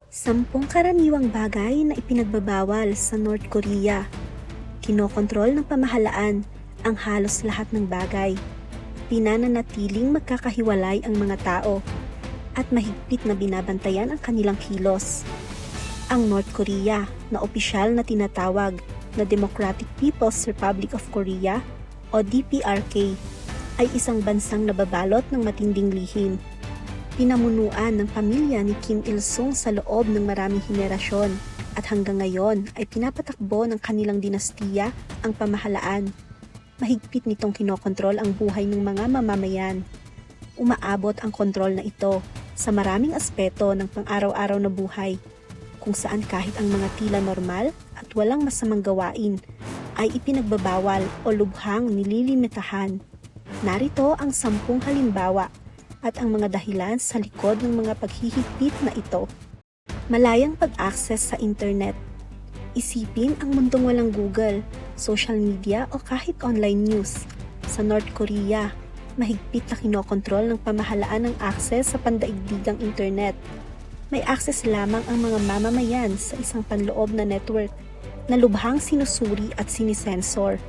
10 karaniwang bagay na ipinagbabawal sa North Korea. Kinokontrol ng pamahalaan ang halos lahat ng bagay. Pinananatiling magkakahiwalay ang mga tao at mahigpit na binabantayan ang kanilang kilos. Ang North Korea na opisyal na tinatawag na Democratic People's Republic of Korea o DPRK ay isang bansang nababalot ng matinding lihim. Pinamunuan ng pamilya ni Kim Il-sung sa loob ng maraming henerasyon at hanggang ngayon ay pinapatakbo ng kanilang dinastiya ang pamahalaan. Mahigpit nitong kinokontrol ang buhay ng mga mamamayan. Umaabot ang kontrol na ito sa maraming aspeto ng pang-araw-araw na buhay, kung saan kahit ang mga tila normal at walang masamang gawain ay ipinagbabawal o lubhang nililimitahan. Narito ang 10 halimbawa at ang mga dahilan sa likod ng mga paghihigpit na ito. Malayang pag-access sa internet. Isipin ang mundong walang Google, social media o kahit online news. Sa North Korea, mahigpit na kinokontrol ng pamahalaan ang access sa pandaigdigang internet. May access lamang ang mga mamamayan sa isang panloob na network na lubhang sinusuri at sinisensor.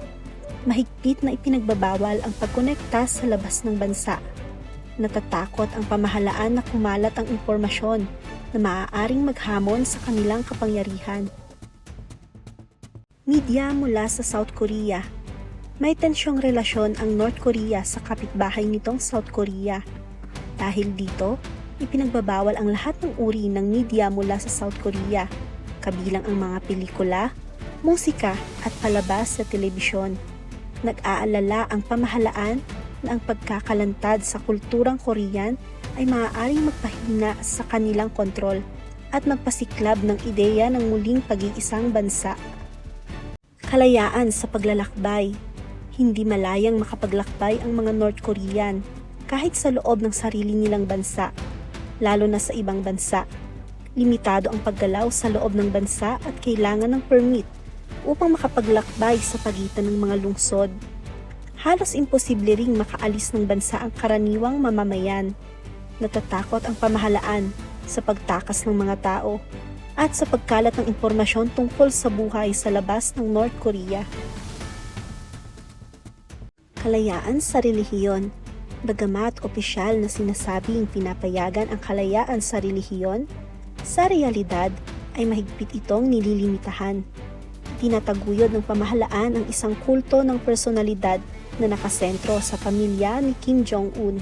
Mahigpit na ipinagbabawal ang pagkonekta sa labas ng bansa. Natatakot ang pamahalaan na kumalat ang impormasyon na maaaring maghamon sa kanilang kapangyarihan. Media mula sa South Korea. May tensyong relasyon ang North Korea sa kapitbahay nitong South Korea. Dahil dito, ipinagbabawal ang lahat ng uri ng media mula sa South Korea, kabilang ang mga pelikula, musika at palabas sa telebisyon. Nag-aalala ang pamahalaan na ang pagkakalantad sa kulturang Korean ay maaaring magpahina sa kanilang kontrol at magpasiklab ng ideya ng muling pag-iisang bansa. Kalayaan sa paglalakbay. Hindi malayang makapaglakbay ang mga North Korean kahit sa loob ng sarili nilang bansa, lalo na sa ibang bansa. Limitado ang paggalaw sa loob ng bansa at kailangan ng permit upang makapaglakbay sa pagitan ng mga lungsod. Halos imposible ring makaalis ng bansa ang karaniwang mamamayan. Natatakot ang pamahalaan sa pagtakas ng mga tao at sa pagkalat ng impormasyon tungkol sa buhay sa labas ng North Korea. Kalayaan sa relihiyon. Bagamat opisyal na sinasabing pinapayagan ang kalayaan sa relihiyon, sa realidad ay mahigpit itong nililimitahan. Tinataguyod ng pamahalaan ang isang kulto ng personalidad na nakasentro sa pamilya ni Kim Jong-un.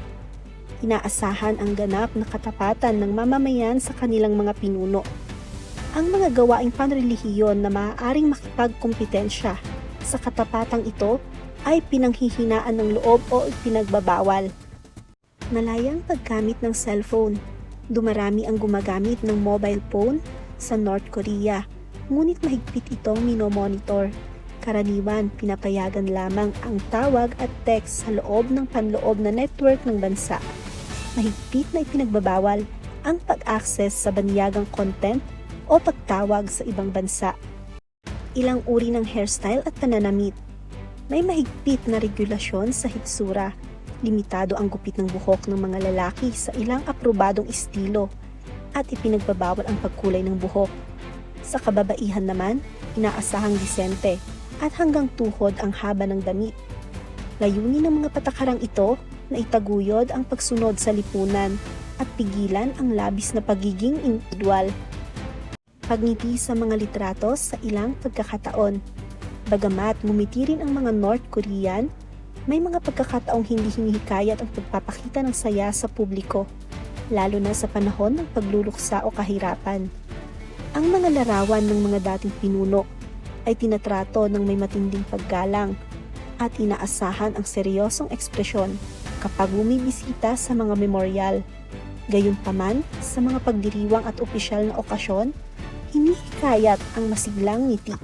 Inaasahan ang ganap na katapatan ng mamamayan sa kanilang mga pinuno. Ang mga gawaing panrelihiyon na maaaring makipagkompetensya sa katapatang ito ay pinanghihinaan ng loob o pinagbabawal. Malayang paggamit ng cellphone. Dumarami ang gumagamit ng mobile phone sa North Korea, ngunit mahigpit itong minomonitor. Karaniwan, pinapayagan lamang ang tawag at text sa loob ng panloob na network ng bansa. Mahigpit na ipinagbabawal ang pag-access sa banyagang content o pagtawag sa ibang bansa. Ilang uri ng hairstyle at pananamit. May mahigpit na regulasyon sa hitsura. Limitado ang gupit ng buhok ng mga lalaki sa ilang aprobadong estilo at ipinagbabawal ang pagkulay ng buhok. Sa kababaihan naman, inaasahang disente at hanggang tuhod ang haba ng damit. Layunin ng mga patakarang ito na itaguyod ang pagsunod sa lipunan at pigilan ang labis na pagiging individual. Pagngiti sa mga litrato sa ilang pagkakataon. Bagamat ngumiti rin ang mga North Korean, may mga pagkakataong hindi hinihikayat ang pagpapakita ng saya sa publiko, lalo na sa panahon ng pagluluksa o kahirapan. Ang mga larawan ng mga dating pinuno ay tinatrato ng may matinding paggalang at inaasahan ang seryosong ekspresyon kapag bumibisita sa mga memorial. Gayunpaman, sa mga pagdiriwang at opisyal na okasyon, hinihikayat ang masiglang ngiti.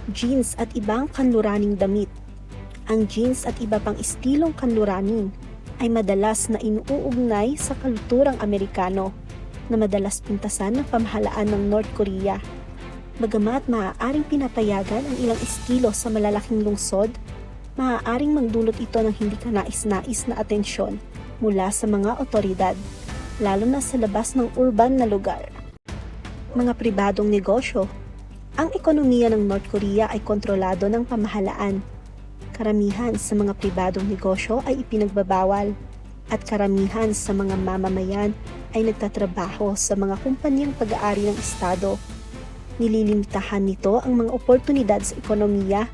Jeans at ibang kanluraning damit. Ang jeans at iba pang estilong kanluranin ay madalas na inuugnay sa kulturang Amerikano na madalas pintasan ng pamahalaan ng North Korea. Bagamat maaaring pinapayagan ang ilang estilo sa malalaking lungsod, maaaring magdulot ito ng hindi kanais-nais na atensyon mula sa mga otoridad. lalo na sa labas ng urban na lugar. Mga pribadong negosyo. Ang ekonomiya ng North Korea ay kontrolado ng pamahalaan. Karamihan sa mga pribadong negosyo ay ipinagbabawal at karamihan sa mga mamamayan ay nagtatrabaho sa mga kumpanyang pag-aari ng Estado. Nililimitahan nito ang mga oportunidad sa ekonomiya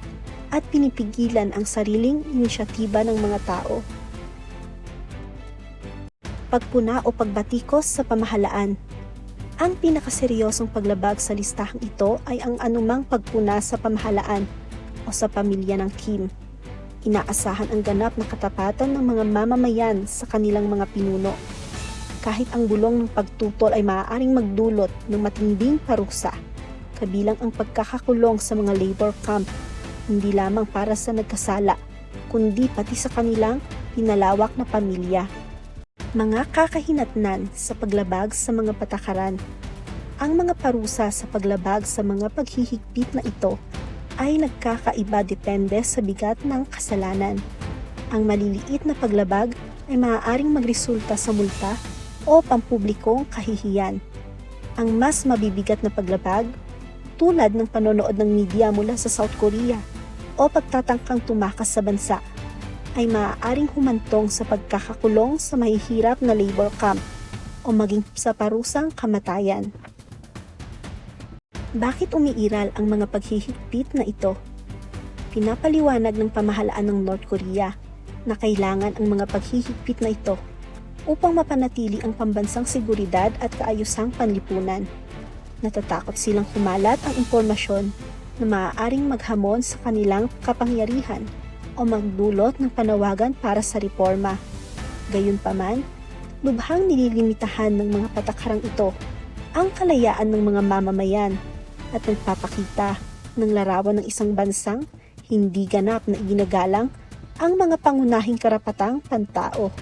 at pinipigilan ang sariling inisyatiba ng mga tao. Pagpuna o pagbatikos sa pamahalaan. Ang pinakaseryosong paglabag sa listahang ito ay ang anumang pagpuna sa pamahalaan o sa pamilya ng Kim. Inaasahan ang ganap na katapatan ng mga mamamayan sa kanilang mga pinuno. Kahit ang bulong ng pagtutol ay maaaring magdulot ng matinding parusa, kabilang ang pagkakakulong sa mga labor camp, hindi lamang para sa nagkasala, kundi pati sa kanilang pinalawak na pamilya. Mga kakahinatnan sa paglabag sa mga patakaran. Ang mga parusa sa paglabag sa mga paghihigpit na ito ay nagkakaiba depende sa bigat ng kasalanan. Ang maliliit na paglabag ay maaaring magresulta sa multa o pampublikong kahihiyan. Ang mas mabibigat na paglabag, tulad ng panonood ng media mula sa South Korea o pagtatangkang tumakas sa bansa, ay maaaring humantong sa pagkakakulong sa mahihirap na labor camp o maging sa parusang kamatayan. Bakit umiiral ang mga paghihigpit na ito? Pinapaliwanag ng pamahalaan ng North Korea na kailangan ang mga paghihigpit na ito upang mapanatili ang pambansang seguridad at kaayusang panlipunan. Natatakot silang kumalat ang impormasyon na maaaring maghamon sa kanilang kapangyarihan o magdulot ng panawagan para sa reforma. Gayunpaman, lubhang nililimitahan ng mga patakarang ito ang kalayaan ng mga mamamayan at nagpapakita ng larawan ng isang bansang hindi ganap na iginagalang ang mga pangunahing karapatang pantao.